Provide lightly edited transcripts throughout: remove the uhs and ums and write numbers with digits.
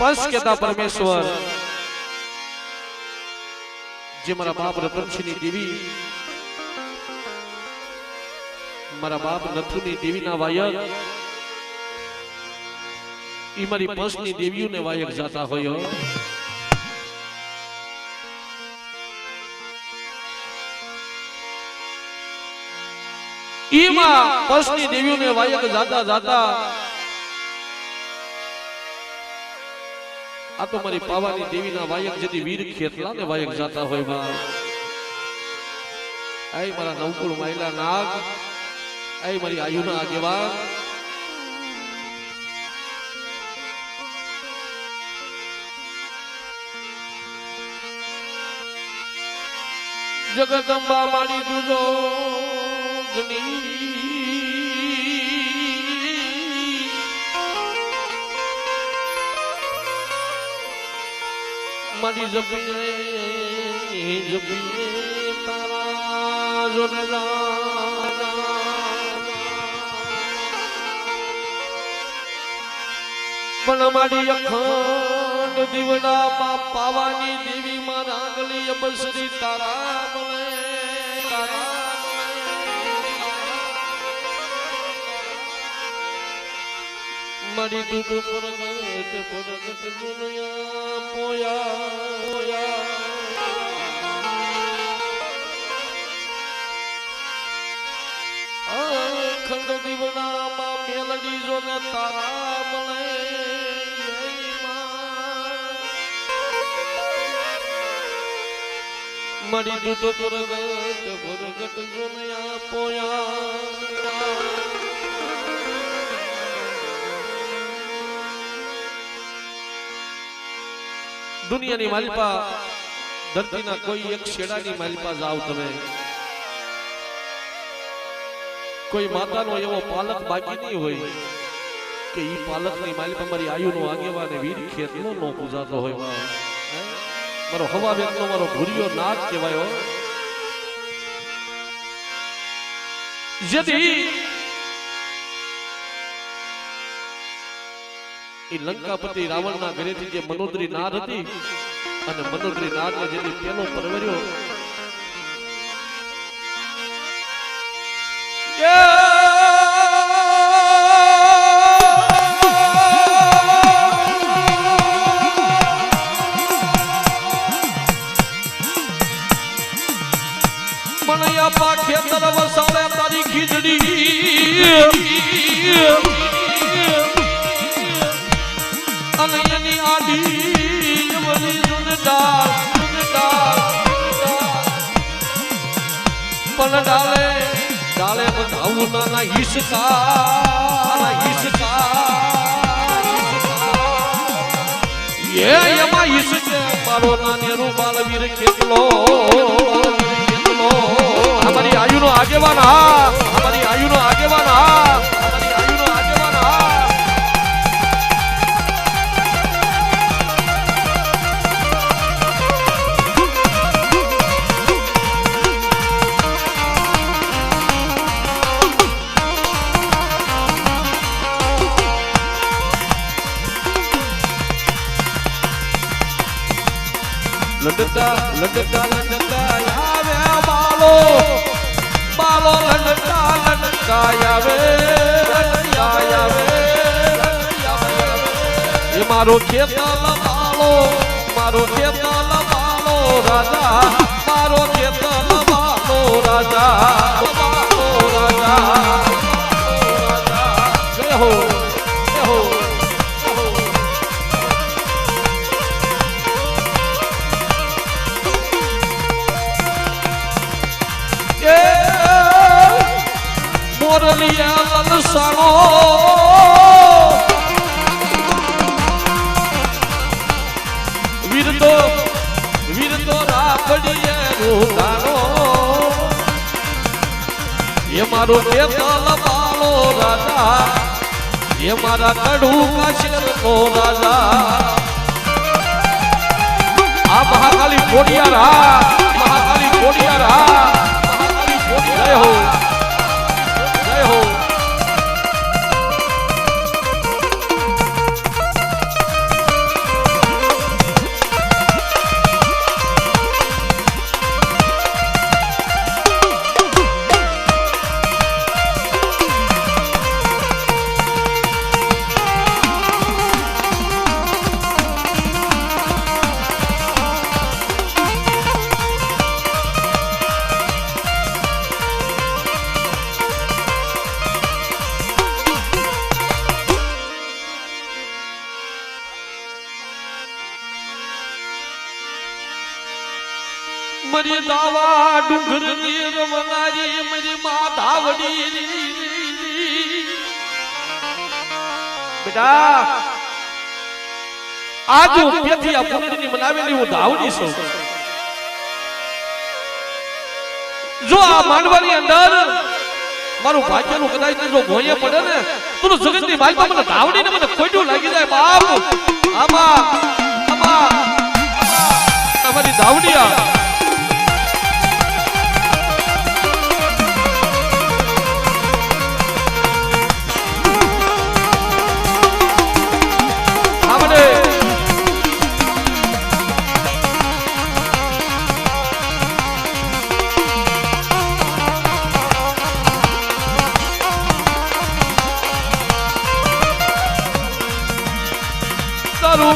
पंच केता परमेश्वर जे मारा बाप रतनसिंहनी देवी मारा बाप नथुनी देवी ना वायक ई मारी पंचनी देवीओ ने वायक जाता होयो ई मां पंचनी देवीओ ने वायक जाता जाता आ तो मारी पावानी देवी ना वायक जदी वीर खेतला ने वायक जाता होय बा आई मारा नवकुल माइला नाग आई मारी आयुना आगेवान जगदंबा मारी दूजो गनी मारी जपिए तारा जोनला पण मारी अखंड दीवड़ा मा पावानी देवी मा रागली बसरी तारा बोले तारा मारी दूध परगट दुनिया पोया पोया अखंड दीवड़ा मा मेलडी जो ने तारा बोले मरी दूध परगट दुनिया पोया दुनिया नी मालिपा धरती ना कोई एक शेड़ा नी मालिपा जाओ तमे कोई माता नो एवो पालक बाकी नहीं होय के ई पालक नी मालिपा मारी आयु नो आगेवाने वीर खेतलो नो पूजातो होय बा मारो हवा वेतनो मारो भूरियो नाग कहेवायो यदि ई लंकापति रावण ना घरे थी जे मनोदरी नार हती अने मनोदरी नार ने जेनी पेलो परवरियो मनया पाखे तरफ साले तारी खीजड़ी अनयनी आडी वली सुनदार पन डाले डाले बताऊ ना हिसका ये यमा हिसके मारो ना नेरू बालवीर खेतलो हमारी आयु नो आगेवाना हमारी आयु नो आगेवाना हमारी आयु नो आगेवाना लडता लडता लडता आवे बालो बालो लडता लडता आवे ये मारो खेतल बालो राजा मारो खेतल बालो राजा जय हो जय हो मोरलिया ललसानो वीर तो राखड़िए रूदानो ये मारो खेतल बालो राजा ये मारा कड़ू का शेर नो राजा आ महाकाली कोडिया रहा जय हो जय हो મરી દાવા ડુંગર ની રમનારી મરી માધાવડી બેટા આજ પેથી આ પુનરની મનાવેલી હું ધાવડી છું જો આ માંડવાની અંદર મારું ભાગ્યનું કદાચ જો ભોંયે પડે ને તો જગતની માલપા મને ધાવડીને મને ખોટું લાગી જાય બાપ આમાં અમારી ધાવડિયા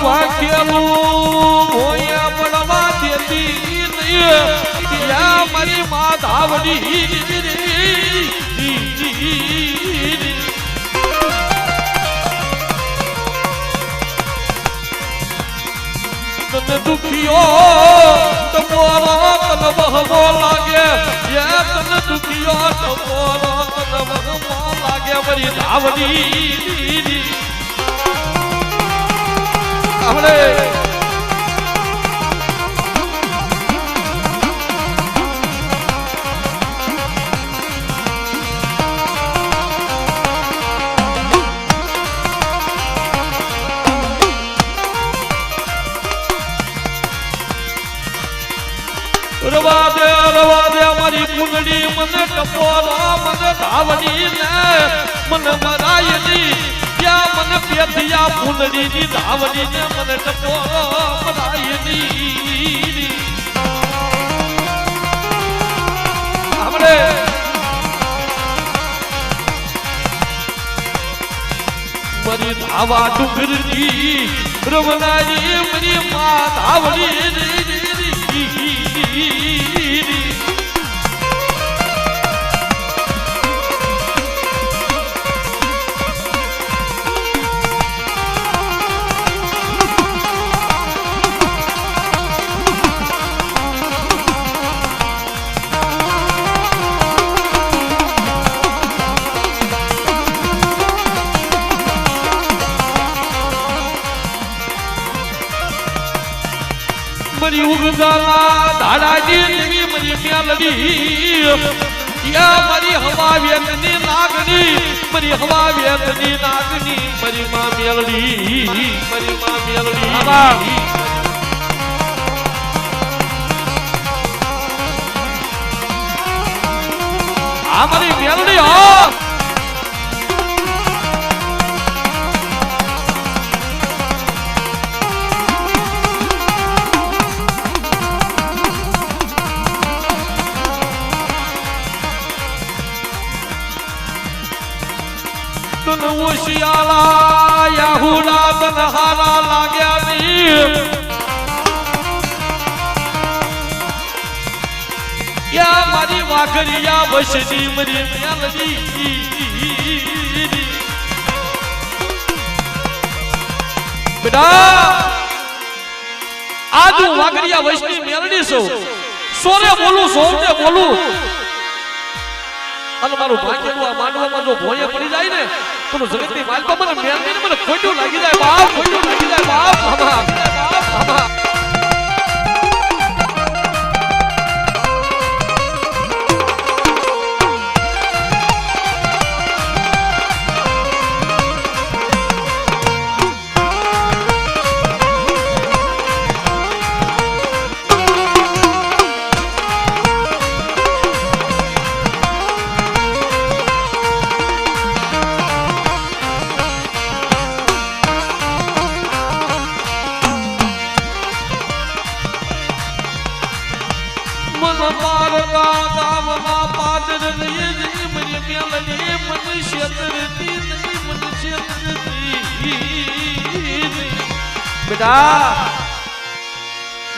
વાક્યનું ભોયા પડવા દેતી નહીં યા મારી માધાવડી તને દુખિયો તમોરો તને બહમો લાગે યા તને દુખિયો તમોરો તને બહમો લાગે મારી ધાવડી આપણે રવા દે અમારી કુંડળી મને ટપોરા મને ધાવડી ને મને મરાયની મને પેથિયા ફૂલડી ની ધાવડી ને મને ટપોરો મરાયની આપણે મરી ધાવા ડુંગરની રમનારી મરી મા ધાવડી મરી ઉગદાના ધાડાની દેવી મરી મ્યાલડી યા મરી હવા વેતની નાગની મરી હવા વેતની નાગની મરી માં મ્યાલડી મરી માં મ્યાલડી આ મરી મ્યાલડી હા ઉશિયાળા યાહુડા તનહારા લાગ્યા નહીં યા મારી વાઘરિયા વસની મરી મ્યાલડી બેટા આજ હું વાઘરિયા વસની મ્યાલડી છું સોરે બોલું સોરે બોલું અને મારું ભાગ્યનું આ માંડવામાં જો ભોંયે પડી જાય ને તો જગતની માલપા મને મેલડીને મને ખોટું લાગી જાય બાપ ખોટું લાગી જાય બાપ બેટા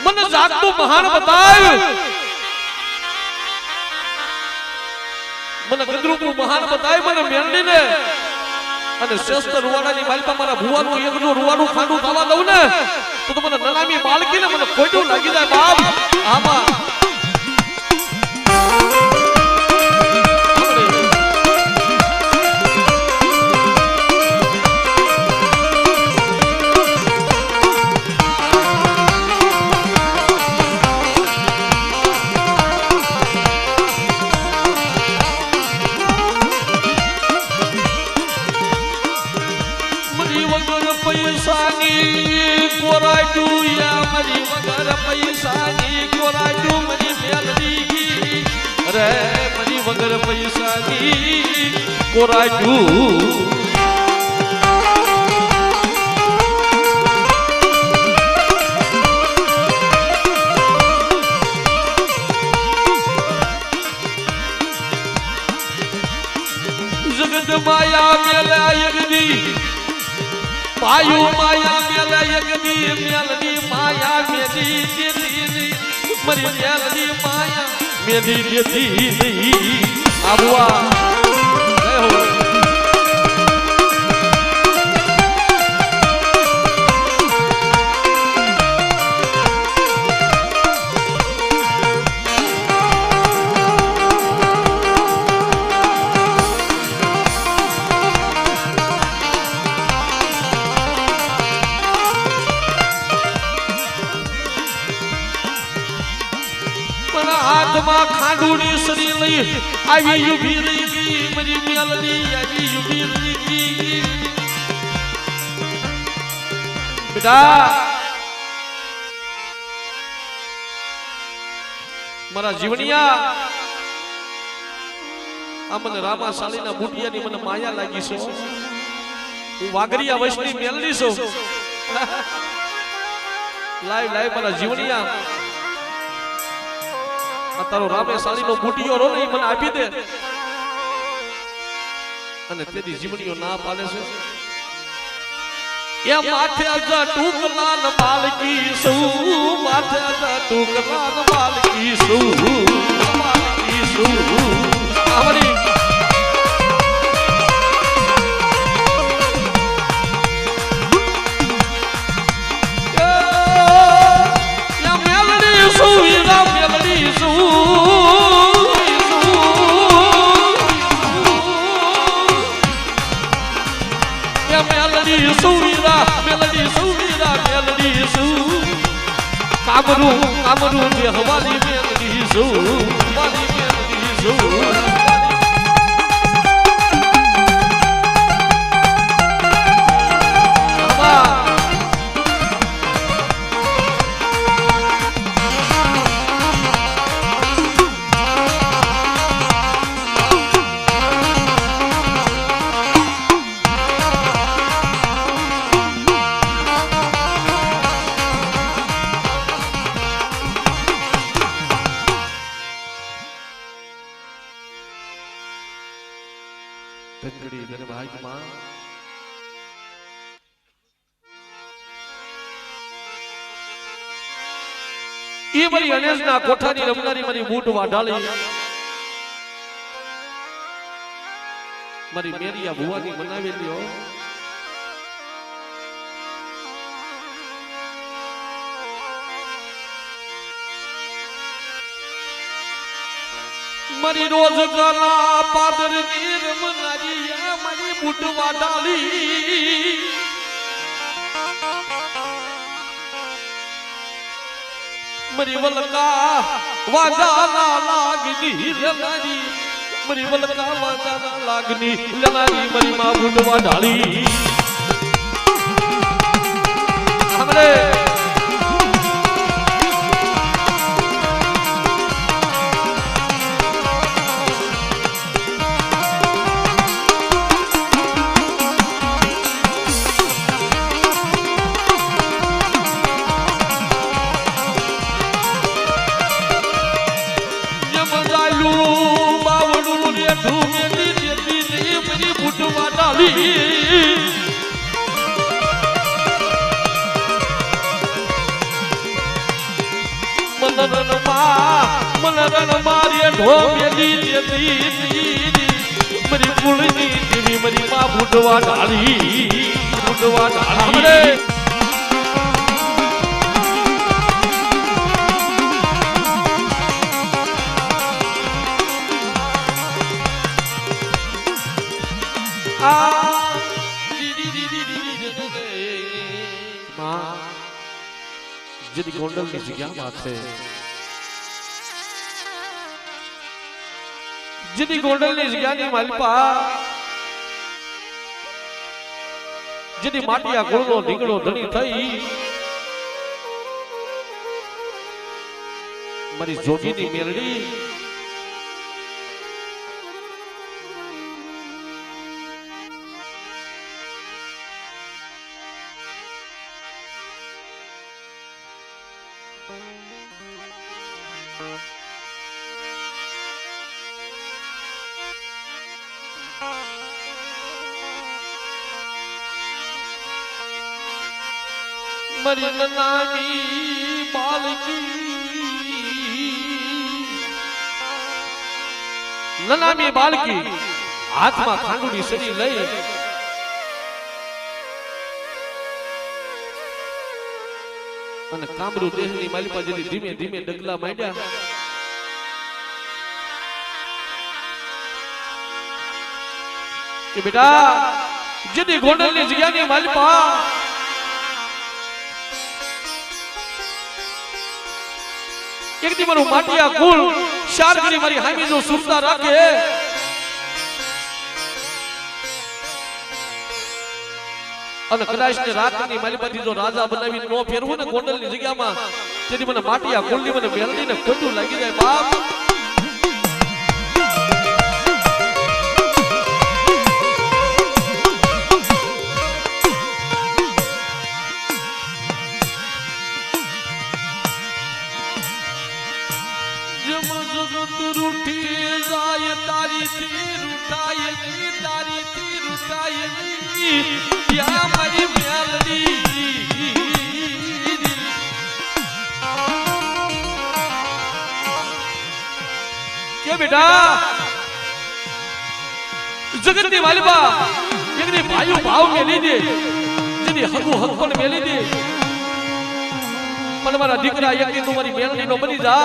મને જાગતું મહાન બતાવ્યું મને ગંદરૂપનું મહાન બતાવ્યું મને મેલડીને અને શ્રેષ્ઠ રૂવાડાની માલિકા મારા ભુવાનું એકનું રૂવાડું ખાંડું ખાવા દઉં ને તો મને નનામી માલકીને મને ખોટું લાગી જાય બાપ આમાં વગર પૈસાની કોરાયું જગત માયા મેલા યગની પાયુ માયા મેલા યગની મેલની માયા મેલી દેતી મરી મેલની માયા મેલી દેતી નહીં આબુઆ જય હો હાથમાં ખાંડુની સરી લઈ આવી ઉભી રહી મારી મેલડી આવી ઉભી રહી બેટા મારા જીવનિયા આ મને રામાશાલીના બુટિયાની મને માયા લાગી છે હું વાગરિયા વૈષ્ણવી મેલડી છું લાઈ લાઈ મારા જીવનિયા તારો રામેશાળીનો બુટિયો રો ને મને આપી દે અને તેની જીવણીઓ ના પાડે છે એ માથે અજા ટુકલાન માલકી સુ માથે અજા ટુકલાન માલકી સુ આવડી કામરૂ જે હવાલી મેલડી છું હવાલી મેલડી છું ગંગડી ગર ભાઈ માં ઈ મારી અનેજના કોઠાની રમનારી મારી બૂટ વાઢાળી મારી મેરિયા ભુવાની બનાવેલી હો મારી રોજ ગલા પાદર ની રમનારી મારી બૂટ વાઢાળી મારી વલકા વાગાના લાગની લનારી મારી વલકા વાગાના લાગની લનારી મારી માં બૂટ વાઢાળી हमरे मनरन मारिए ढोबेली देती मरी पुलनी देवी मरी मां बुडवा डाली हमरे જેની ગોંડલની જગ્યામાં છે, જેની ગોંડલની જગ્યાની માલપા, જેની માટીયા ગોળનો ઢીંગણો ધણી થઈ મારી જોગીની મેલડી મરી નાની બાલકી નનામી બાલકી હાથમાં ખાંડુની સરી લઈ અને કામરૂ દેહની માલિપા જેની ધીમે ધીમે ડગલા માંડ્યા કે બેટા જેની ગોંડલની જગ્યાની માલિપા એક દી મારું માટીયા કુલ શારગરી મારી હામી જો સુરતા રાખે અને કદાચ ને રાતની માલિપાથી જો રાજા બનાવી નો ફેરવું ને ગોંડલની જગ્યામાં તેથી મને માટીયા કુલની મને મેલડીને ખોટું લાગી જાય બાપ बेटा जगत की मालिबा एक ने भाइयों भाव में ली दे जदी हगु हक पर में ली दे मन मारा दीकरा एक दिन तुम्हारी मेलनी नो बनी जा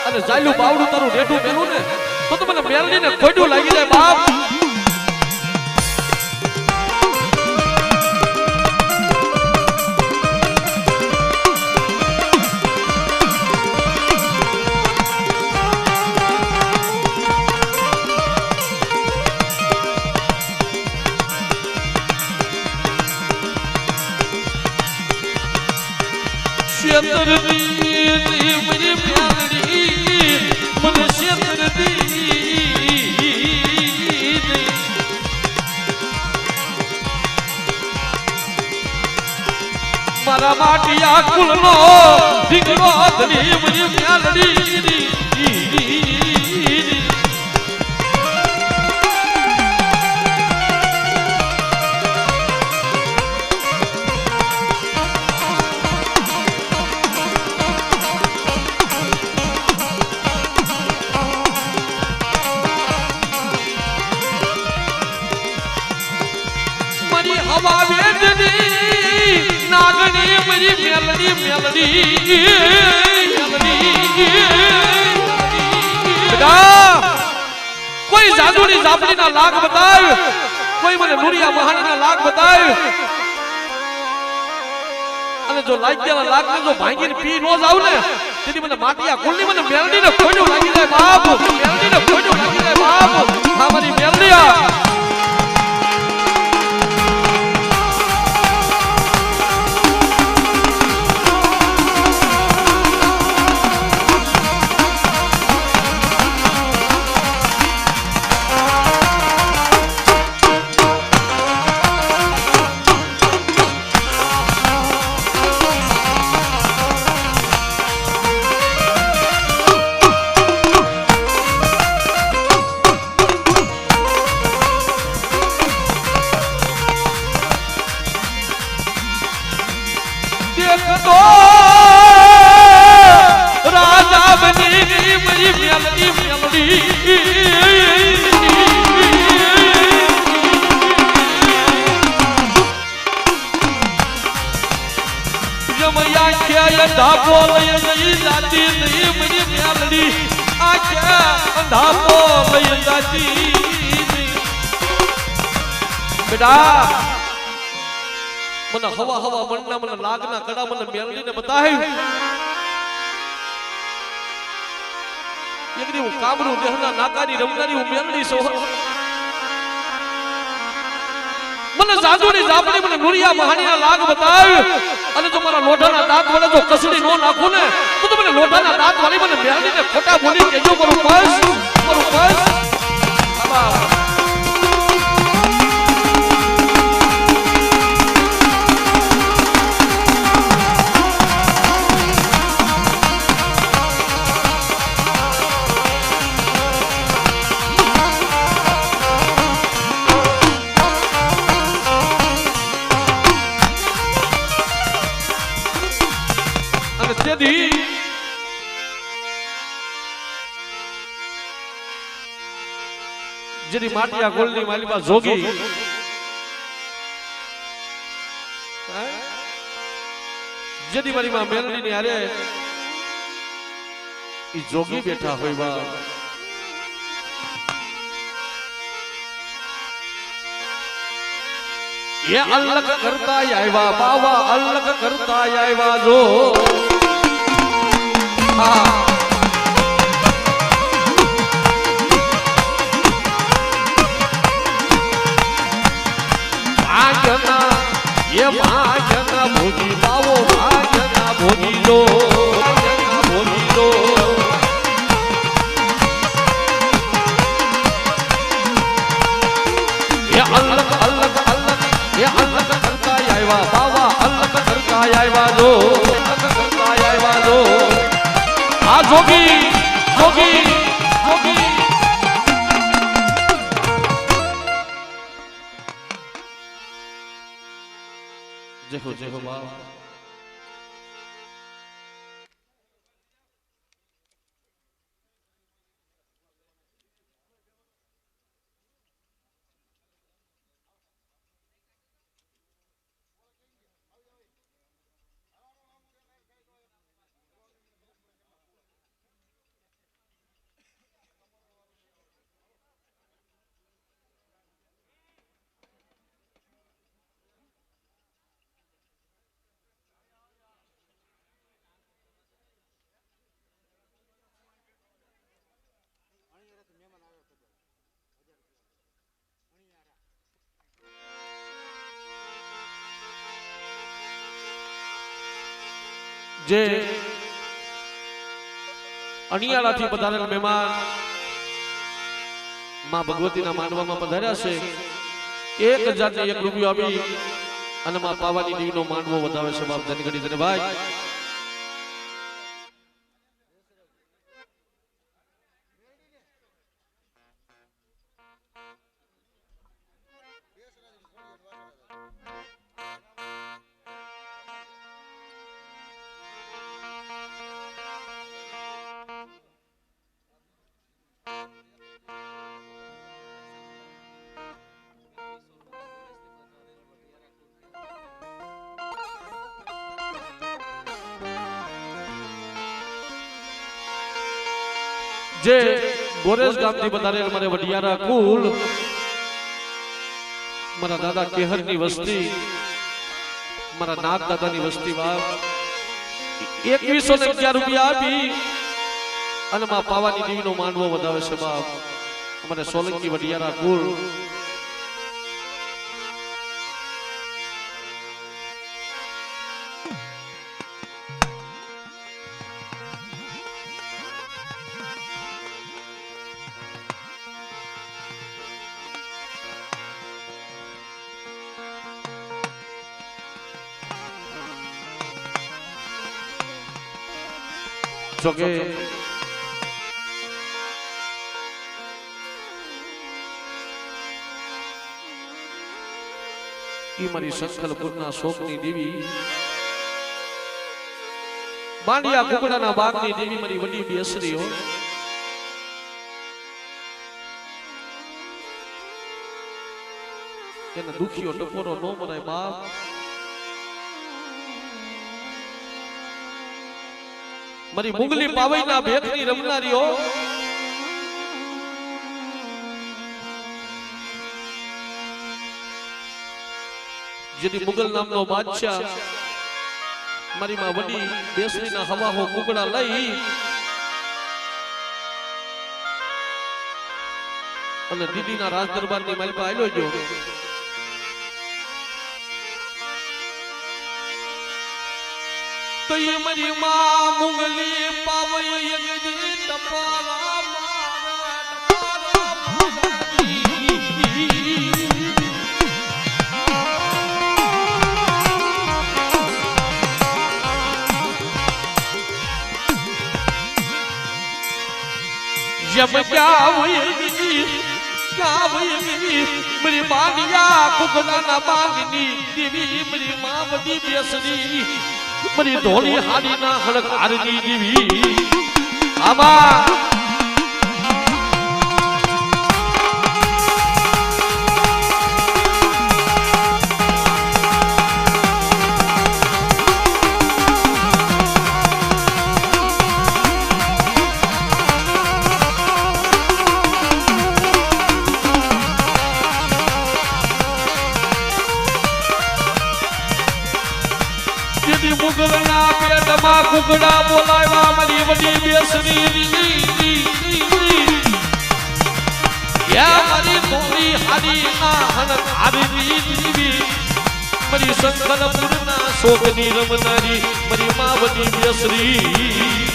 અને જાયલું બાવડું તારું રેઠું મેલું ને તો મને મેલની ને ખોટું લાગી જાય બાપ મારા માટીયા કુલનો ઢીંગણો ધણી મરી મ્યાલડી મરી હવા વેદની નાગણી મરી મેલડી મેલડી કોઈ જાદુની જાપડીના લાગ બતાવ કોઈ મને નુરિયા મહાનીના લાગ બતાવ અને જો લાગ્યાના લાગને જો ભાંગીને પી નો જાવ ને તેથી મને માટીયા કુલની મને મેલડીને ખોડું લાગી જાય બાપ મેલડીને ખોડું લાગી જાય બાપ હા મારી મેલડીયા राजा बनी मरी मेलडी मेलडी जमया क्या धापो लय नहीं जाती नहीं मरी मेलडी आख्या धापो लय जाती બેટા મને હવા હવા મનના મને લાગના કડા મને મેલડીને બતાય એકડી હું કામરૂ દેહના નાકાની રમનારી હું મેલડી સો મને જાદુની જાપડી મને નુરિયા મહાણીના લાગ બતાય અને જો મારા લોઢાના દાંત વડે જો કસડી નો નાખું ને તો મને લોઢાના દાંત વાળી મને મેલડીને ખોટા બોલી કેજો કરું બસ જેની માટિયા ગોલની માલીમાં જોગી જેની મારીમાં મેલડીની હારે ઈ જોગી બેઠા હોય બા એ અલગ કરતા આવ્યા બાવા અલગ કરતા આવ્યા જો હા ये भाजना भोगी बावो भाजना भोगी लो भोगी लो ये अलग अलग अलग ये अलग करता आया बावा अलग करता आया लो अलग करता आया लो आ जोगी जोगी जोगी देखो देखो बाप જે અણિયાળાથી પધારેલ મહેમાન માં ભગવતીના માંડવામાં પધાર્યા છે 1001 રૂપિયો આપી અને માં પાવાની દેવીનો માંડવો વધાવે છે બાપ ધનગડી ધને ભાઈ જે ગોરેજ ગામથી પધારેલ મારે વડિયારા કુલ મારા દાદા કેહરની વસ્તી મારા નાથ દાદાની વસ્તી બાપ 2111 રૂપિયા આપી અને માં પાવાની દેવીનો માંડવો વધાવે છે બાપ અમારે સોલંકી વડિયારા કુલ જોકે ઈ મારી સંકલ્પના શોકની દેવી બાંડિયા કુકડાના બાગની દેવી મારી વડી બેસરી હો એના દુખીઓ ટકોરો નો મરાય બાપ મારી મુગલી પાવઈના ભેખની રમનારીઓ જેથી મુગલ નામનો બાદશાહ મારી માં વડી બેસરીના હવાહો કુકડા લઈ અને દીદીના રાજ દરબારની માલિકા આવ્યો જો તો એ મારી માં મુગલી પાવય યગદી ટપાલા મારા जब क्या हुई मेरी बानिया कुकड़ा ना बांगनी देवी मेरी मां बड़ी बेसरी मेरी धोली हारी ना हड़क हारनी देवी आबा મુગલના પેટમાં કુકડા બોલાવ્યા મારી વડી બેસરી યા મારી ધોળી હારી ના હનક હારી દીવી મારી શંકરપુરના શોકની રમનારી મારી માં વડી બેસરી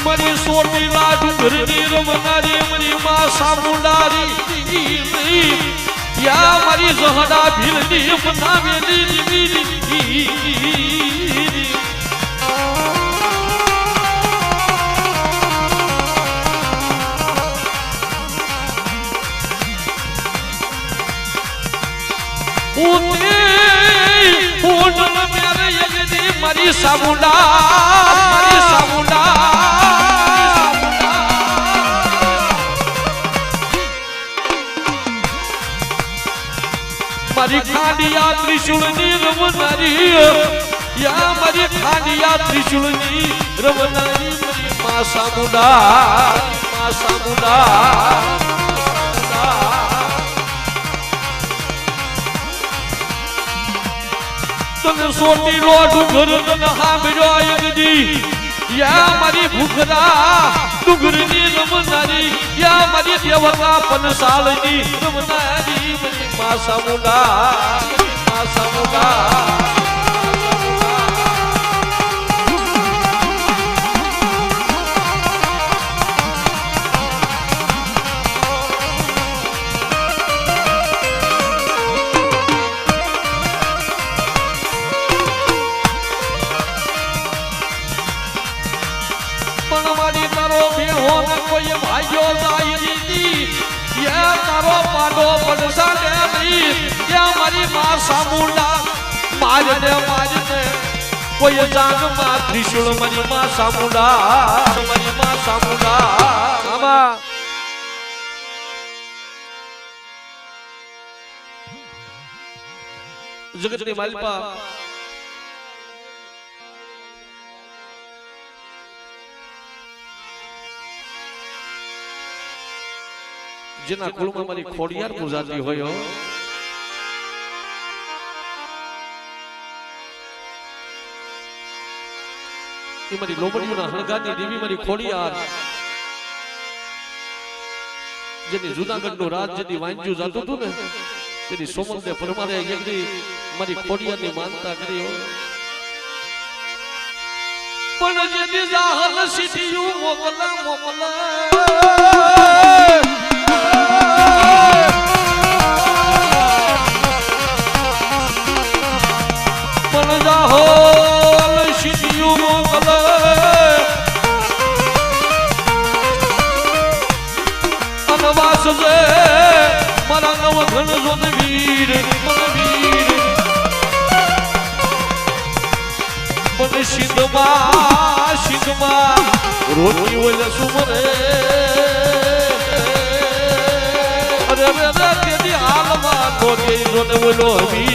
मरी सोटी लाडू घरनी रमनारी मरी मां सामुंडारी या मरी जहड़ा भीलनी बनावेली मरी सामुंडा मारी खांडिया त्रिशूलनी रमनारी या मारी खांडिया त्रिशूलनी रमनारी मरी मां सामुंडा तने सोटी लोट घर तन हांभळ्यो यगदी या मारी भूखरा डुंगरनी रमनारी या मारी देवता पनसालनी रमनारी मरी मां सामुंडा कोई भाइयो ये तारो पाडो पड़सा या मारी मां सामुंडा मारने कोई जान मां त्रिशूल मरी मां सामुंडा आमा जगत ने मालिपा જેના કુળમાં મારી ખોડિયાર પૂજાતી હોય એ મારી લોબડીઓના હળગાની દેવી મારી ખોડિયાર જેની જુનાગઢનું રાજ જેની વાંજ્યું જાતું હતું ને તેની સોમલને પરમારે એકદી મારી ખોડિયારની માનતા કરી પણ જેની જાહલ સીટીયું મોકલા મારા નવ ઘન જોન વીર માં રોટી ઓલે સુમરે અરે રે તેદી હાલમાં નો દેઈ જોને ઓલો વી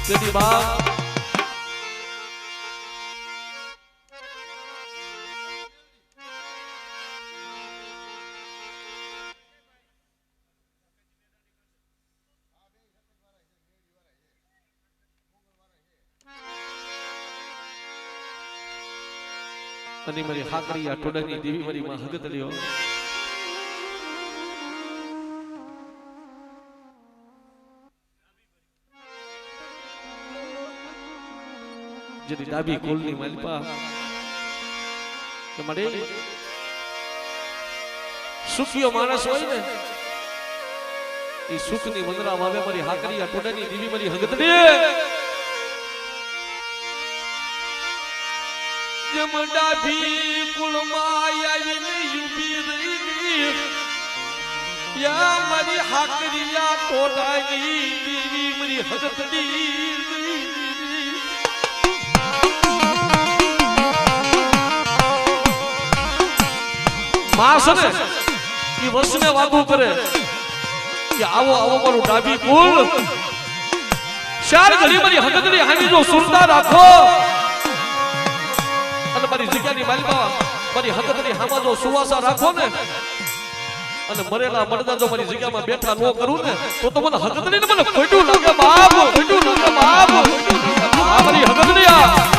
તેદી બાપ અને મારી હાકરી આ ટોડાની દેવી મારી માં હગત લ્યો જેની ડાબી કોલની માલપા તમારે સુખિયો માણસ હોય ને એ સુખની વંદરા વાવે મારી હાકરી આ ટોડાની દેવી મારી હગત લે જમ ડાભી કુળમાં આવીને યુબી રહી યા મારી હાકરિયા ટોડાની દેવી મારી હગતડી માસ ને એ વસને વાતું કરે કે આવો આવો મારું ડાભી કુળ ચાર ઘડી મારી હગતડી હામી જો સુરતા રાખો અને મારી જગ્યાની માલિકા મારી હકતની હામાં જો સુવાસા રાખો ને અને મરેલા મરદા જો મારી જગ્યામાં બેઠા ન કરું ને તો મને હકતની ને મને ખોટું લાગે બાપ ખોટું લાગે બાપ મારી હકતની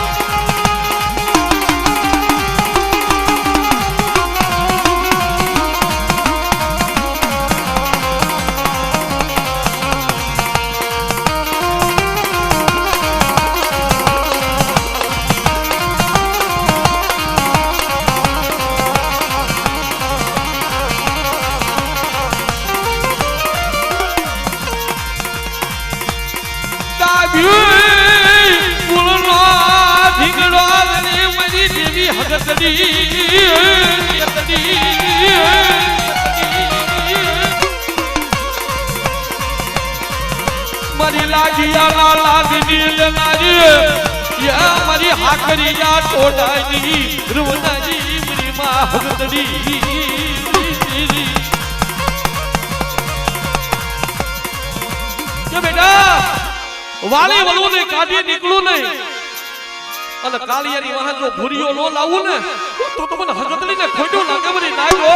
મારી લાગિયા લાગની લનારી યા મારી હાકરિયા ટોડાની રૂવનાજી મારી માં હગતડી કે બેટા વાલી વલું ને કાઢી નીકળું નહીં અને કાલિયાની વાહન જો ભૂરીઓ નો લાવું ને તો મને હગતડી ને ખોટું લાગે મને ના જો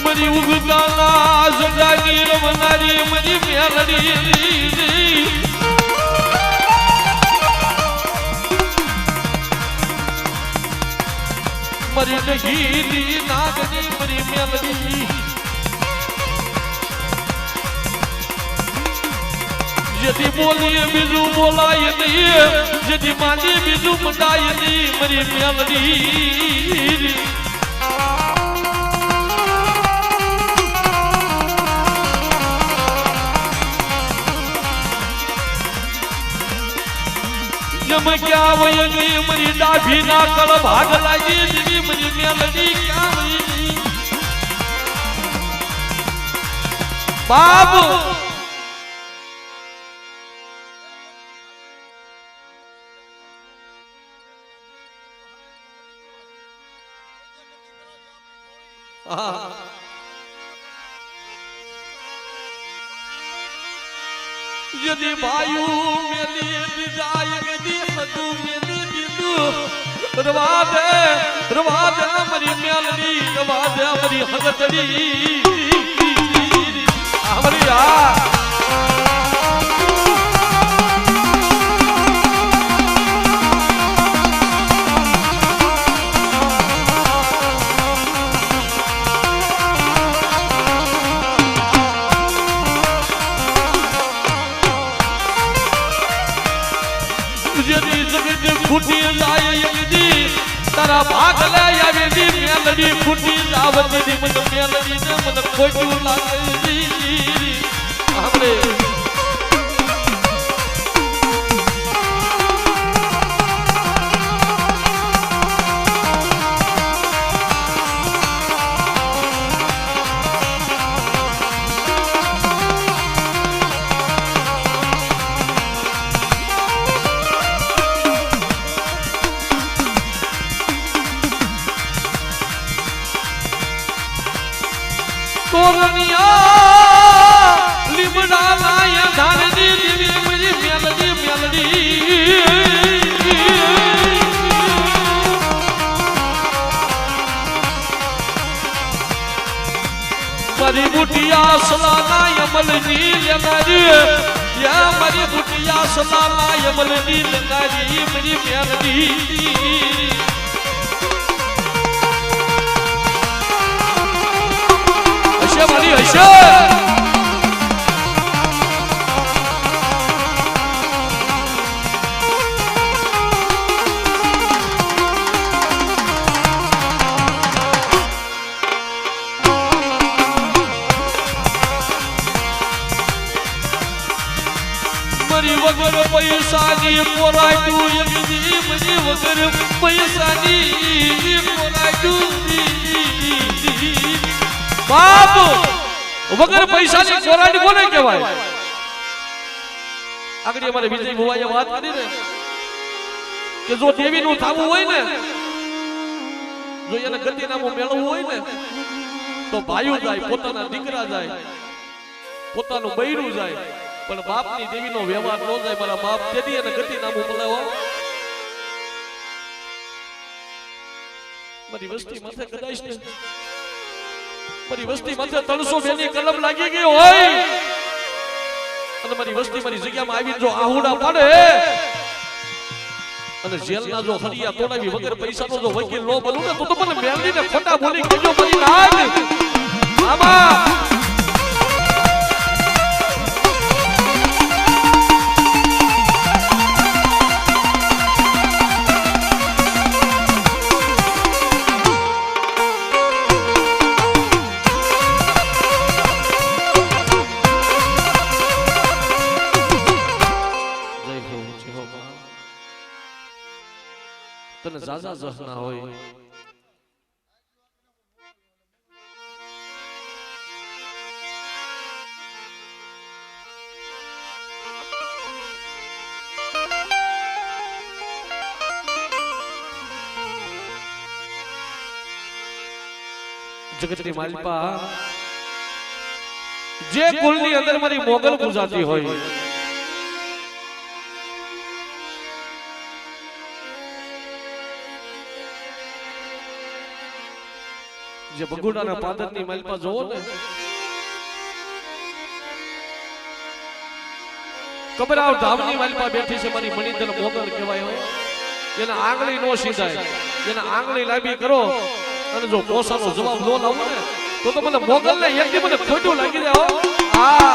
મરી ઉગતાના સગાની રમનારી મરી મેલડી મરી નગીની નાગની મરી મેલડી જેથી બોલીએ બીજું બોલાય નહીં જેથી માની બીજું મંડાય નહીં મરી મેલડી जम क्या वही गई मरी डाभी ना कल भाग लागी देवी मरी मेलडी क्या वही बाबू यदि भायू मेली जाय गदी हदू मेली दिदू રવા દે મારી મેલડી રવા દે મારી હગતડી અમારી ફૂટી જાય યદી તારા ભાગ લે આવેલી મેલડી ફૂટી જાવતી મને મેલડી ને મને ખોટું લાગે આપણે લીમડા લાયા ધારની દેવી મારી મેલડી મેલડી મારી બુટિયા સલાના યમલની લેનારી યા મારી બુટિયા સલાના યમલની લેનારી મારી મેલડી મારી હશે મારી વગર પૈસાની કોરાડું યગી મારી વગર પૈસાની કોરાડું બાપ વગર પૈસાની કોરાડી કોને કહેવાય આગળ અમારે વિજય ભુવાએ વાત કરી ને કે જો દેવીનું થાવું હોય ને જો એને ગતિનામું મેળવવું હોય ને તો ભાઈઓ જાય પોતાના દીકરા જાય પોતાનું બૈરું જાય પણ બાપની દેવીનો વ્યવહાર ન જાય મારા બાપ તેથી એને ગતિનામું મળાવો મારી વસ્તી માથે કદાચ ને મારી વસ્તી માથે 302 ની કલમ લાગી ગઈ હોય અને મારી વસ્તી મારી જગ્યામાં આવી જો આહુડા પાડે અને જેલના જો હરિયા તોડાવી વગર પૈસાનો જો વકીલ નો બનું ને તો મને મેલડીને ખોટા બોલી કહેજો મારી નાગ આબા તને ઝાઝા જહ ના હોય જગતની માલિપા જે કુલની અંદર મારી મોગલ પૂજાતી હોય જે બગુડાના પાદરની માલિપા જોવો ને કબરાવ ધામની માલિપા બેઠી છે મારી મણિધર મોગલ કહેવાય હોય એના આંગળી નો સીધાય એના આંગળી લાંબી કરો અને જો પોસાનો જવાબ નો લાવો ને તો મને મોગલ ને એકથી મને ખોટું લાગી જાય હો આ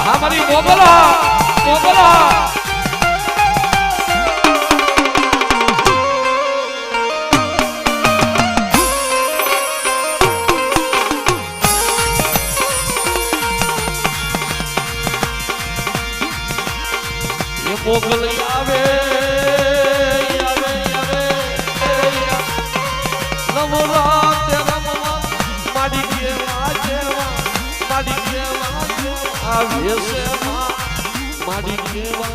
हमारी मोगला मोगला ये मोगल आवे आवे आवे नवरात्र रमवा माडी केवा जेवा माडी केवा आवे से माडी केवा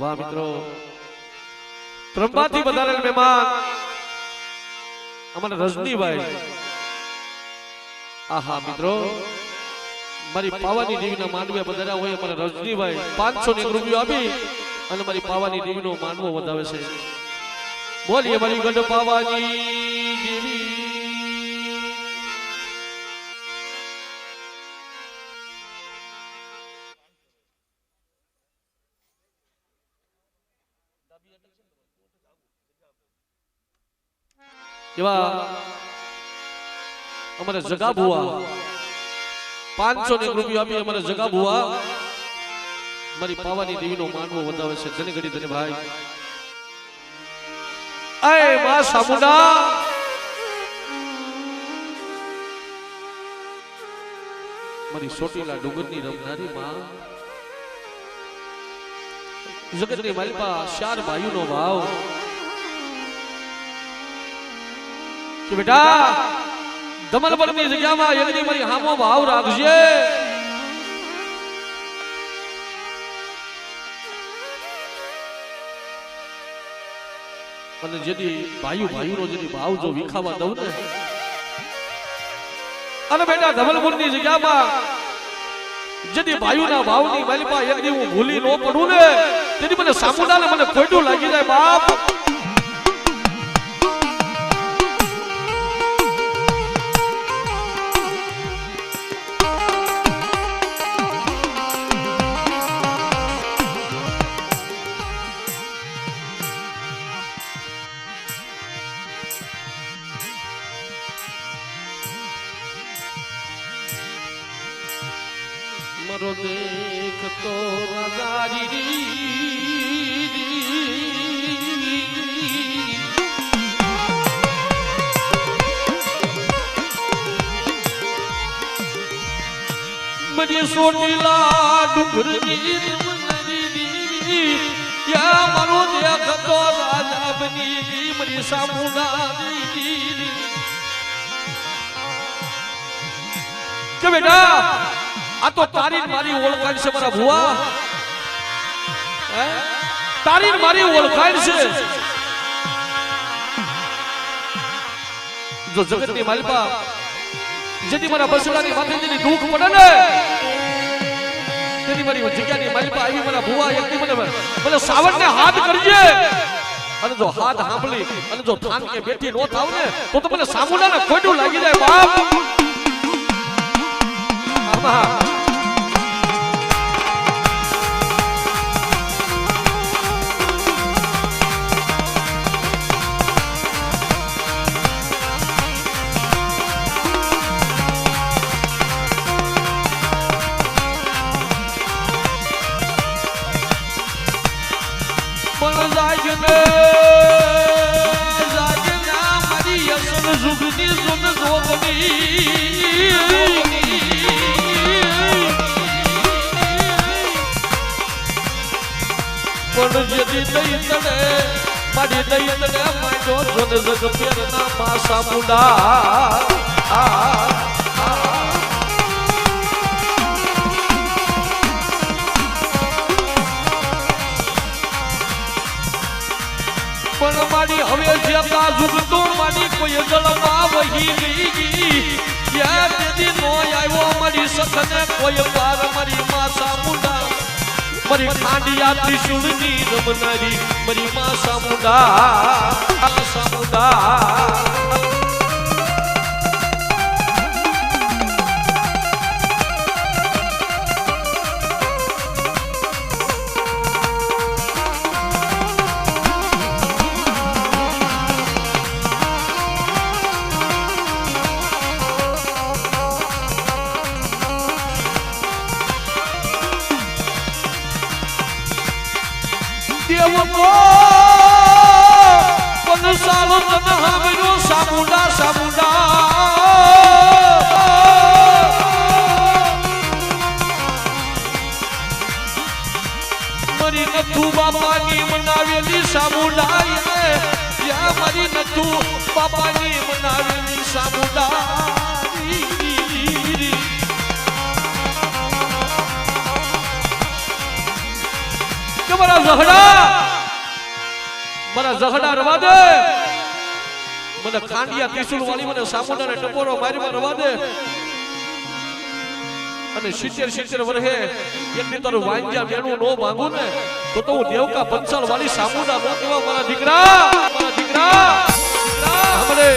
વાહ મિત્રો, ત્રંબાથી વધારેલ મહેમાન અમારા રજનીભાઈ. આહા મિત્રો, મારી પાવાની દેવીના માંડવે વધાર્યા હોય અમારા રજનીભાઈ 500 રૂપિયા આપી અને મારી પાવાની દેવીનો માંડવો વધાવે છે. બોલીએ મારી ગઢ પાવાની દેવી. એવા અમારે જગા ભુવા 500 રૂપિયા આપી અમારે જગા ભુવા મારી પાવાની દેવીનો માંડવો વધાવે છે. જને ઘડી ધને ભાઈ. આય માં સામુંડા, મારી સોટીલા ડુંગરની રમનારી માં, જગતની માલિકા 4 ભાઈઓનો ભાવ કે બેટા દમલબરની જગ્યામાં એકની મારી હામો ભાવ રાખજે. અને જેથી ભાઈઓનો જેથી ભાવ જો વિખાવા દઉં ને, અને બેટા ધવલપુરની જગ્યામાં જેથી ભાઈઓના ભાવની માલિકા એકદી હું ભૂલી ન પડું ને, તેથી મને સામુંડાને મને ખોટું લાગી જાય બાપ. मरो देख तो राजारी मरी सोटीला डुंगरनी या मरो देख तो राजा बनी मरी सामुंडा के बेटा आ तो तारी मारी ओळखाण છે મારા ભુવા. તારી મારી ઓળખાણ છે. જો જગતની માલિકા જેથી મારા બસડાની માથે જેની દુઃખ પડે ને, તેની મારી જગ્યાની માલિકા આવી મારા ભુવા એકની મને સાવરને હાથ કરજે. અને જો હાથ સાંભળી અને જો થાન કે બેઠી નો થાવ ને, તો મને સામુંડાને ખોટું લાગી જાય બાપ. આમાં પણ જેથી દઈ તને મારી દઈ તને માંડો જોને જગ પેરના માં સામુંડા. પણ મારી હવે જેતા જુગતો મારી કોઈ જલમાં વહી ગઈ. યા તેથી નો આવ્યો મારી સખને કોઈ પાર મારી માં સામુંડા. મારી ખાંડિયા ત્રિશુળની રમનારી મારી માં સામુંડા. પણ સાલો તને હામર્યો સામુંડા સામુંડા. મારી નથુ બાપાની મનાવેલી સામુંડા. મારી નથુ બાપાની મનાવેલી સામુંડા. તમારા જહડા રવા દે મને ખાંડિયા ત્રિશુલ વાળી મને સામુંડાને ટપોરો મારી રવા દે અને 70 વર્ષે એકની તારું વાંજ્યા બેનું નો માંગુ ને તો હું દેવકા પંચાલ વાળી સામુંડા નો કેવા મારા દીકરા હમણે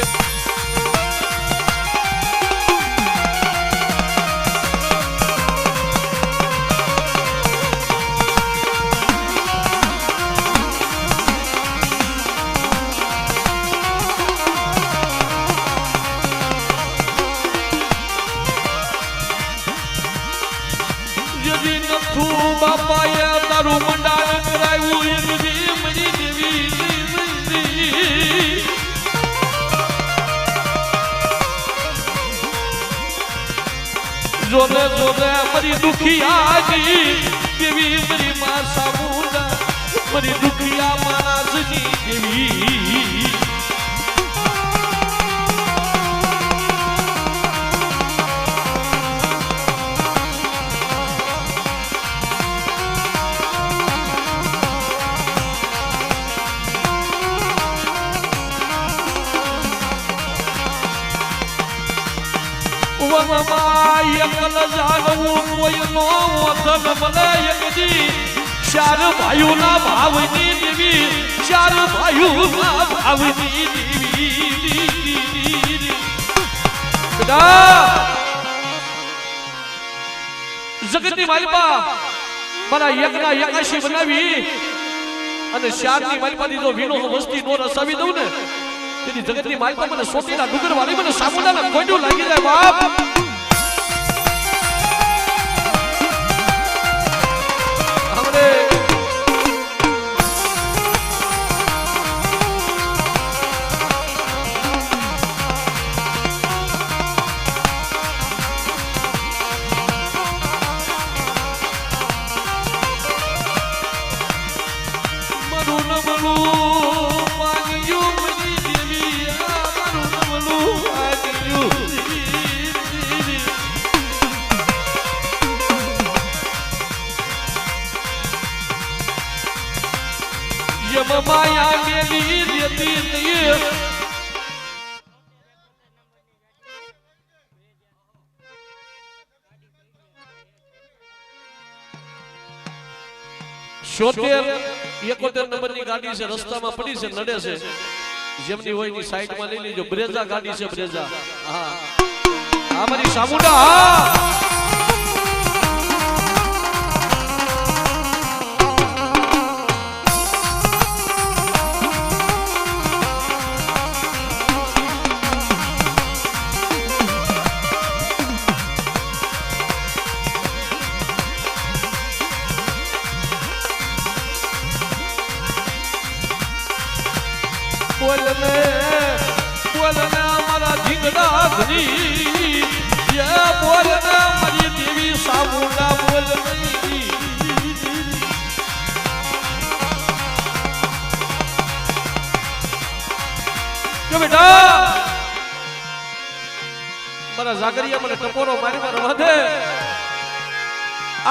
બાપાએ તારું મંડાણ કરાવ્યું એકદી મરી દેવી જોને મરી દુખિયાજી દેવી મરી માં સામુંડા મરી દુખિયા માણસની દેવી એકલ જાગવું કોઈ નો વતન મને એકદી ચાર ભાઈઓના ભાવની દેવી ચાર ભાઈઓના ભાવની દેવી જગતની માલિકા મારા એકના એકાશી બનાવી અને ચારની માલિકાની જો વીણો વસ્તી નો રસાવી દઉં ને તેની જગતની માલિકા મને સોટીના ડુંગર વાળી મને સામુંડાના કોઈનું લાગી જાય બાપ માયા મેલી દેતી નહીં શોતેર 71 નંબરની ગાડી છે રસ્તામાં પડી છે નડે છે જેમની હોય ની સાઈડમાં લઈ લેજો બ્રેઝા ગાડી છે બ્રેઝા હા આ મારી સામુંડા હા બોલને મારા ધીંગડા ધની યે બોલને મારી દેવી સામુંડા બોલને કે બેટા મારા જાગરિયા મને ટપોરો મારી પર વધે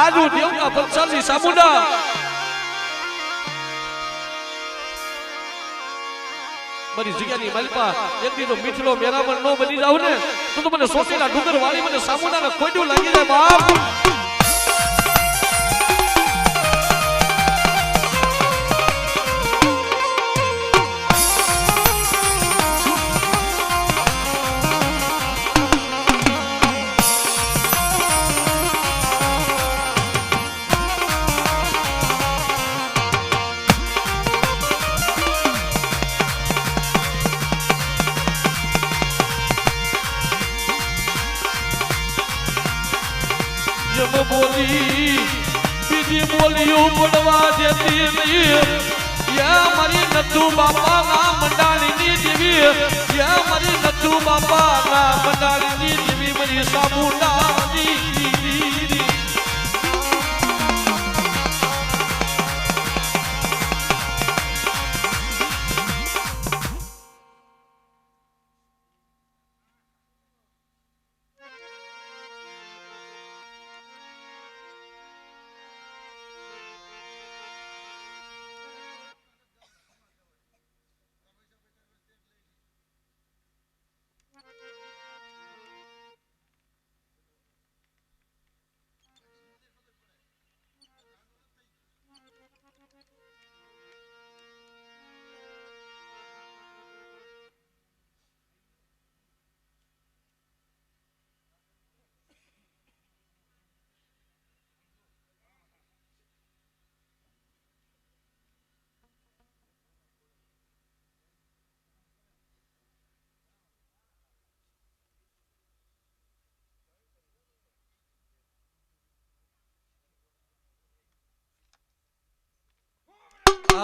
આજુ દેવકા પંચાલી સામુંડા મારી જગ્યાની માલિકા એક દી તો મીઠડો મેરામણ નો બની જાવ ને તો મને સોટીના ડુંગર વાળી મને સામુંડાના કોઈડું લાગી જાય બાપ બોલી બીજી બોલીઓ પડવા દેતી નહીં યા મારી નથુ બાપા ના મંડાળીની દેવી યા મારી નથુ બાપા ના મંડાળીની દેવી મારી સામુંડાની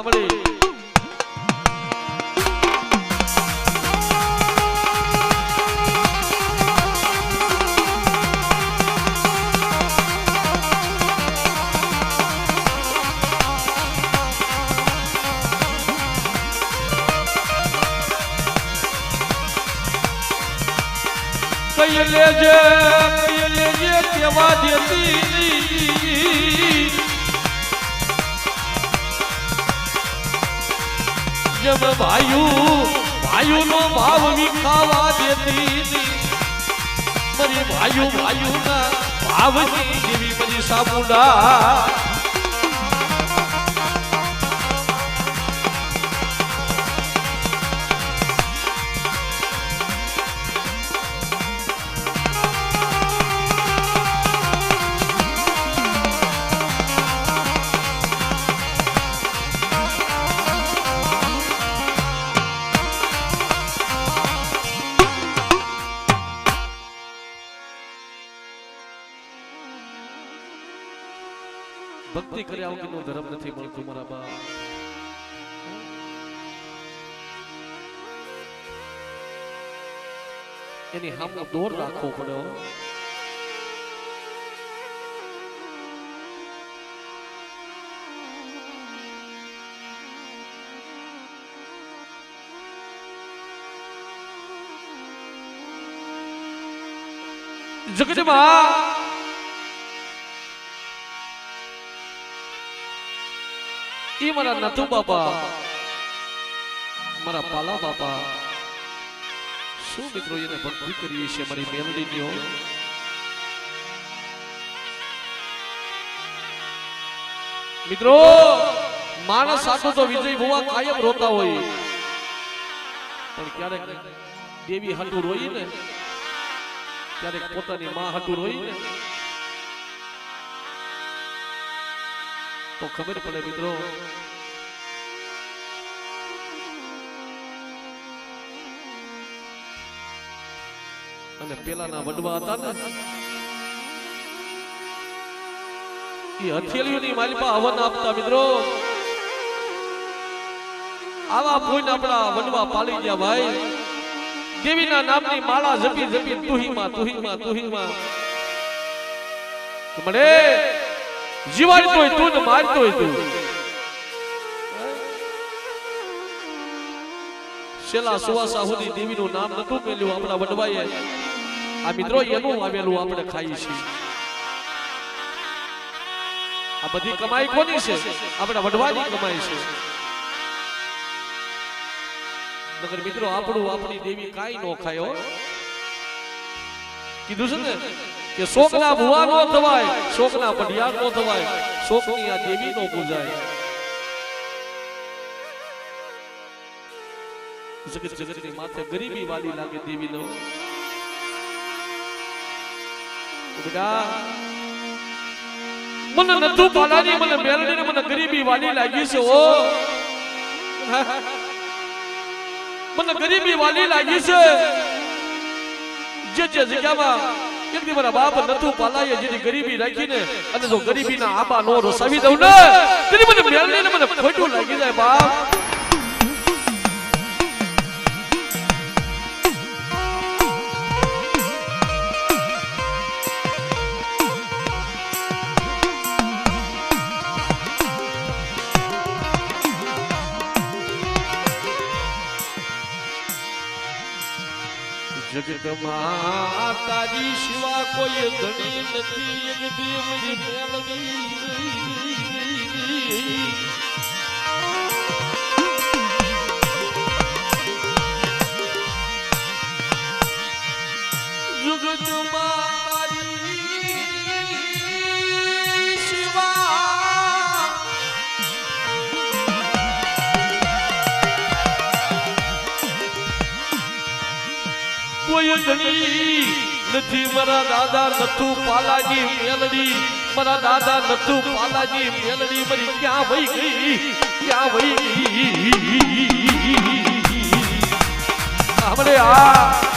સાંભળે કઈ લેજે કેવા દેતી જેમ ભાઈઓ નો ભાવ વિખાવા દેતી મારી ભાઈઓ ના ભાવની જેવી મારી સાબુડા ભક્તિ કર્યા વગરનો ધર્મ નથી મળતું મારા બા એની સામે દોર રાખવો પડ્યો જગતમાં ઈ મારા નથુ બાપા મારા પાલા બાપા શું મિત્રો એને ભક્તિ કરી છે મારી મેલડીની મિત્રો માણસ સાચો તો વિજય ભુવા કાયમ રોતા હોય પણ ક્યારેક દેવી હાટુ રોઈ ને ક્યારેક પોતાની માં હાટુ રોઈ ને તો ખબર પડે મિત્રો અને પેલાના વડવા હતા ને એ હથેળીઓની માલિપા હવન આપતા મિત્રો આવા કોઈ આપણા વડવા પાલી ગયા ભાઈ દેવીના નામની માળા જપી જપી તુહીમાં તુહીમાં તુહીમાં મળે જીવાડતો હોય તું ને મારતો હોય તું છેલ્લા સુવાસા સુધી દેવીનું નામ નતું મેલ્યું આપણા વડવાએ આ મિત્રો એનું આવેલું આપણે ખાઈએ છીએ આ બધી કમાઈ કોની છે આપણા વડવાની કમાઈ છે નગર મિત્રો આપણું આપણી દેવી કાઈ નો ખાય હો કીધું છે ને કે શોકના ભુવા નો થવાય શોકના પઢિયાર નો થવાય શોકની આ દેવી નો પૂજાય જગત જગતની માથે ગરીબી વાલી લાગે દેવી નો બેટા મને નથુ પાલાની મને મેલડીને મને ગરીબી વાલી લાગી છે ઓ મને ગરીબી વાલી લાગી છે જે જગ્યામાં એક દી મારા બાપ નથુ પાલાએ જેની ગરીબી રાખીને અને જો ગરીબીના આબા નો રસાવી દઉં ને તેની મને મેલડીને મને ખોટું લાગી જાય બાપ જગતમાં તારી સિવા કોઈ ધણી નથી એક દેવની મેલડી જગતમાં તારી સિવા કોઈ ધણી નથી મારા દાદા નથુ પાલાજી મેલડી મારા દાદા નથુ પાલાજી મેલડી મરી ક્યાં વહી ગઈ ક્યાં વહી ગઈ આપણે આ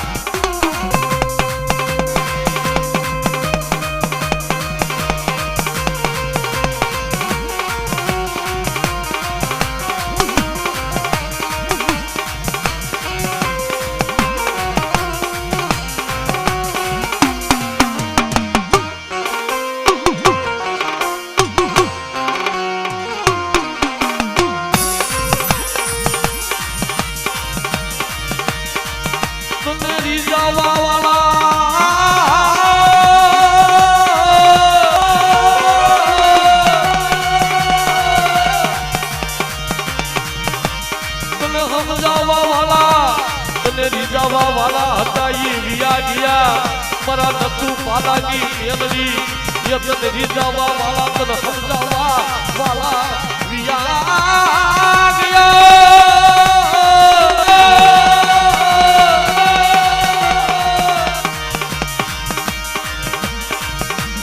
મારા નથુ પાલાજી મેલડી એ તને રીજાવા વાલા તને સમજાવવા વાલા વિયા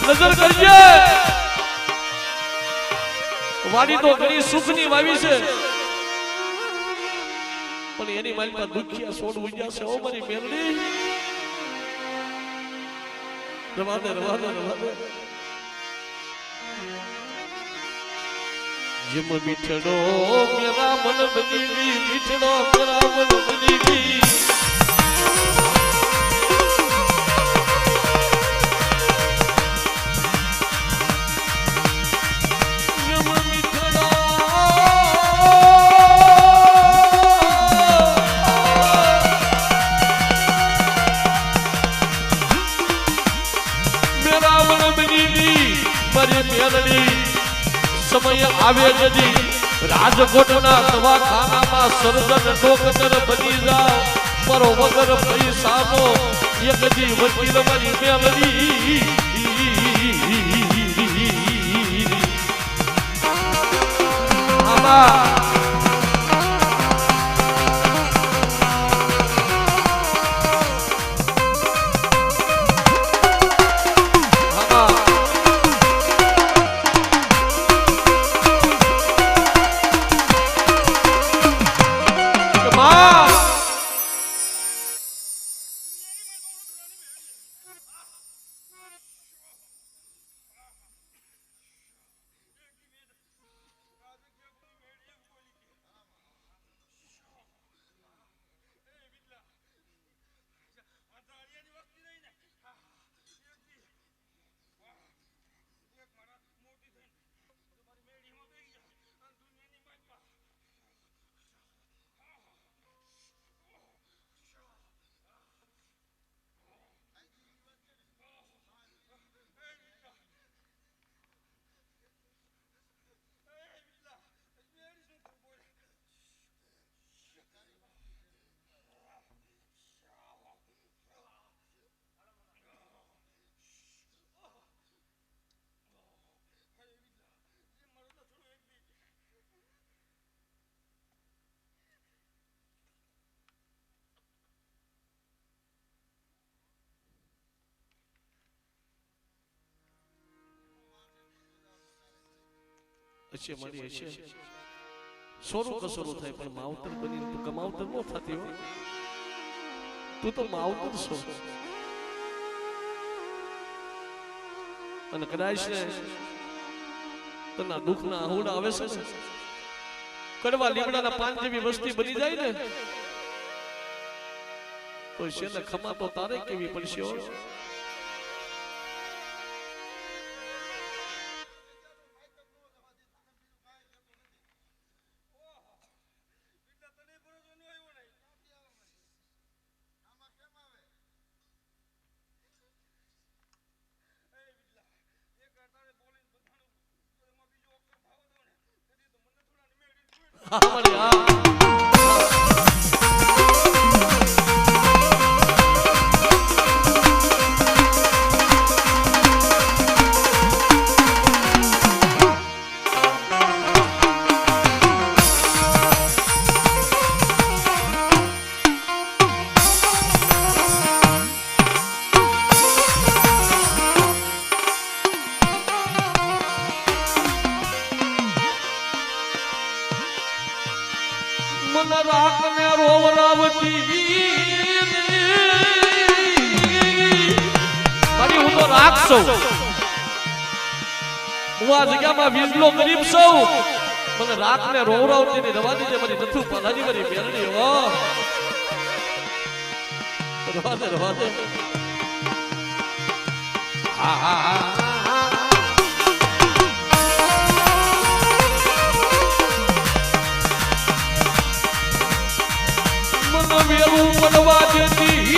નજર કરજે વાડી તો ઘણી સુખની વાવી છે પણ એની માલમાં દુખિયા છોડ ઉજ્યા છે ઓ મારી મેલડી રવા દે જેમ મીઠડો મેરા મન બની મીઠડો મેરા મન બની સમય આવે જજી રાજકોટના દવાખાનામાં સર્જન ડોક્ટર બની જાવ મારો વગર પૈસાનો એક જી વકીલ મારી મેલડી આમાં છે મારી છે સોરું કસોરું થાય પણ માવતર બની તું કમાવતર ન થતી હો તું તો માવતર છો અને કદાચ ને તના દુઃખના આહુડા આવે છે ને કડવા લીમડાના પાન જેવી વસ્તી બની જાય ને તો શેને ખમા તો તારે કેવી પડશે હો મન રાખને રોવરાવતી મારી હું તો રાખ છું હું આ જગ્યામાં વિજલો ગરીબ છું મને રાખને રોવરાવતી ની રવા દીજે મારી નથુ પાલાજી મારી મેરડી હો રવા દે હા હા હા વેલું બનવા દેતી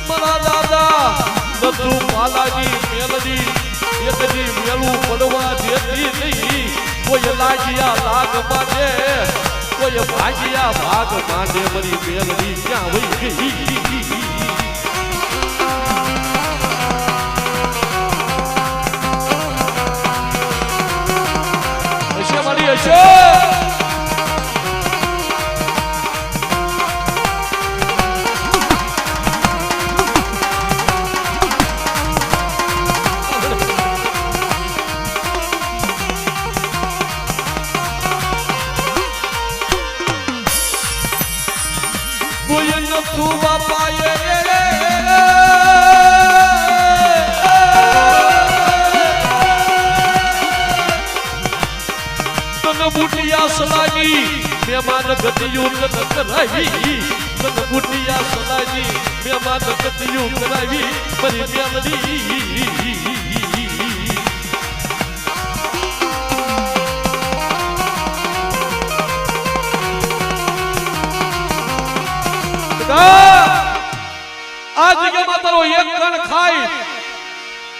મારા દાદા નથુ પાલાજી મેલડી એકદી વેલું બનવા દેતી નહીં લાગ્યા લાગ માંડે કોઈ ભાગ્યા ભાગ માંડે મારી મેલડી ક્યાં વહી ગઈ હશે મારી હશે તું બાપાએ તન બુટિયા સલાજી મહેમાન ગતિયું તન કરાવી તન બુટિયા સલાજી મહેમાન ગતિયું કરાવી મારી મેલડી આ જગ્યામાં તારો એક કણ ખાઈ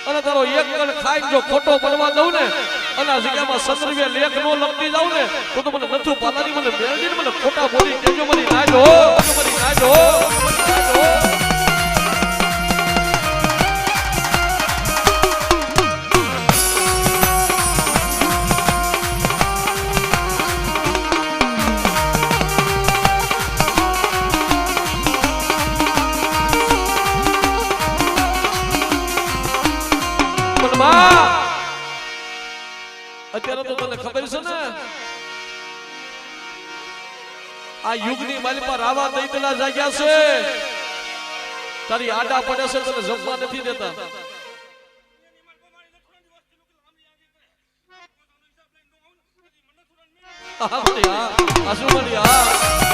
અને તારો એક કણ ખાઈ જો ખોટો બનવા દઉં ને અને આ જગ્યામાં સંદર્ભે લેખ નો લખતી જાઉં ને તો મને નથુ પાતાની મને મેળવી મને ખોટા બોલી કેજો મારી નાજો મારી નાજો અત્યારે તો તને ખબર છે ને આ યુગની માલી પર આવા દૈતલા જાગ્યા છે તારી આડા પડે છે તને જમવા નથી દેતા હા મળી હા આસુ મળી હા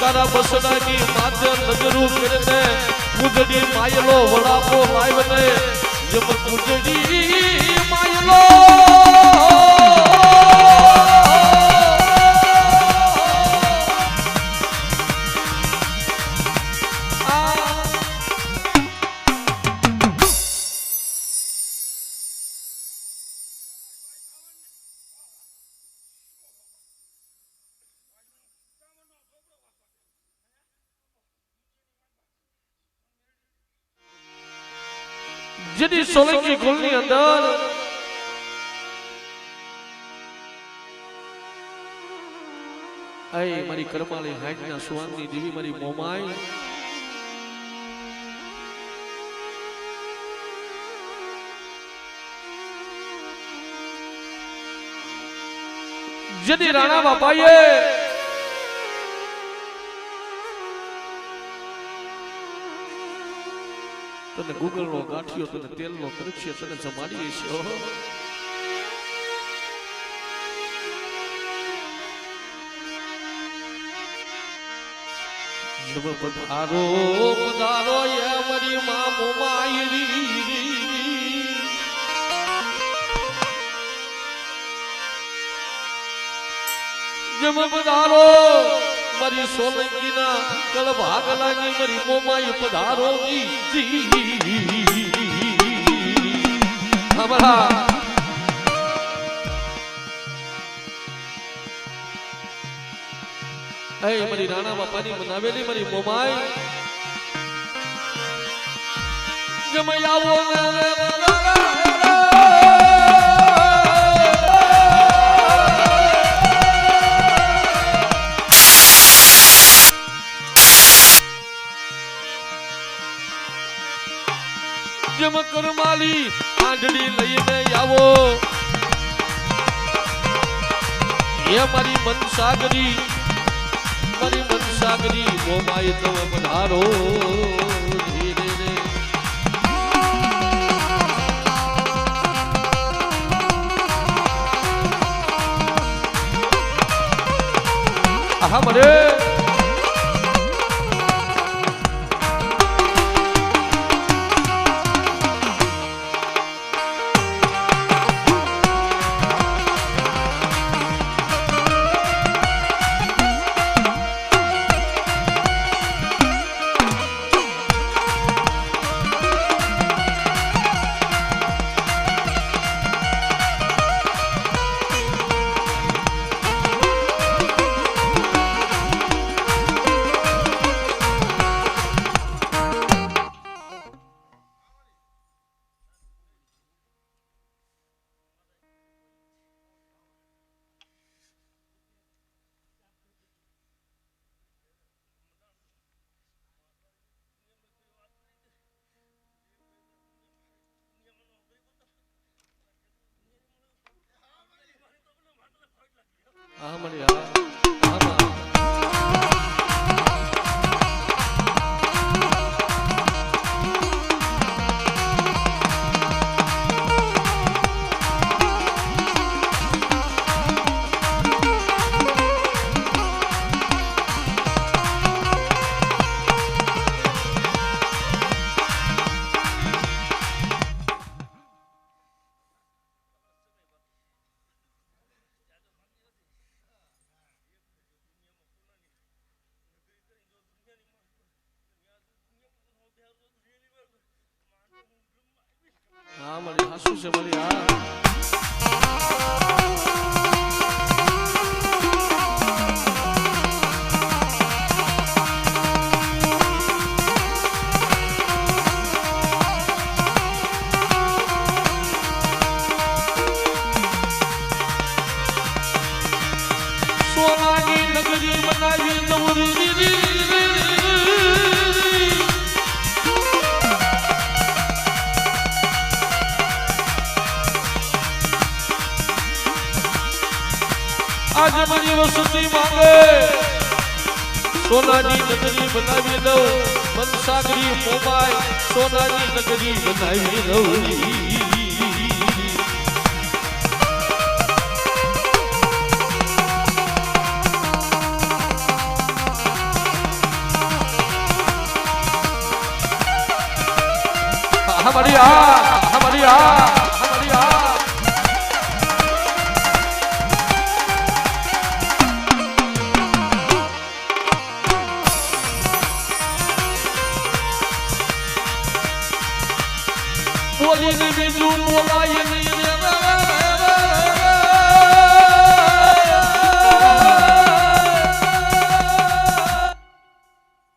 તારા બસડાની માથે નજરું કરીને કુજડી માયલો વડાપો લાવ્યો ને જેમ કુજડી માયલો જેની સોલંકી કુલની અંદર આઈ મારી કરમાળી હાઈટના સુવાનની દેવી મારી મોમાઈ જેની રાણા બાપાએ તને ગૂગલ નો ગાંઠિયો તને તેલ નો કૃક્ષિય તને જમાડી છે પધારો પધારો એ મારી મા મોમાયરી જમ પધારો મારી સોલંકીના કળ ભાગલાની મારી મોમાઈ પધારો હમરા એ મારી રાણા બાપાની બનાવેલી મારી મોમાઈ જમયાવો જમ કરમાલી આંધળી લઈને આવો હે મારી મનસાગરી મોમાય તવ પધારો ધીરે રે આહા મરે આ મળી હાસુ છે મળી સોનાની નગરી બનાવી નવરી आज मारी वसती मांगे सोनानी नगरी बनावी दो मनसागरी मोबाई सोनानी नगरी बनावी दो हमारी आ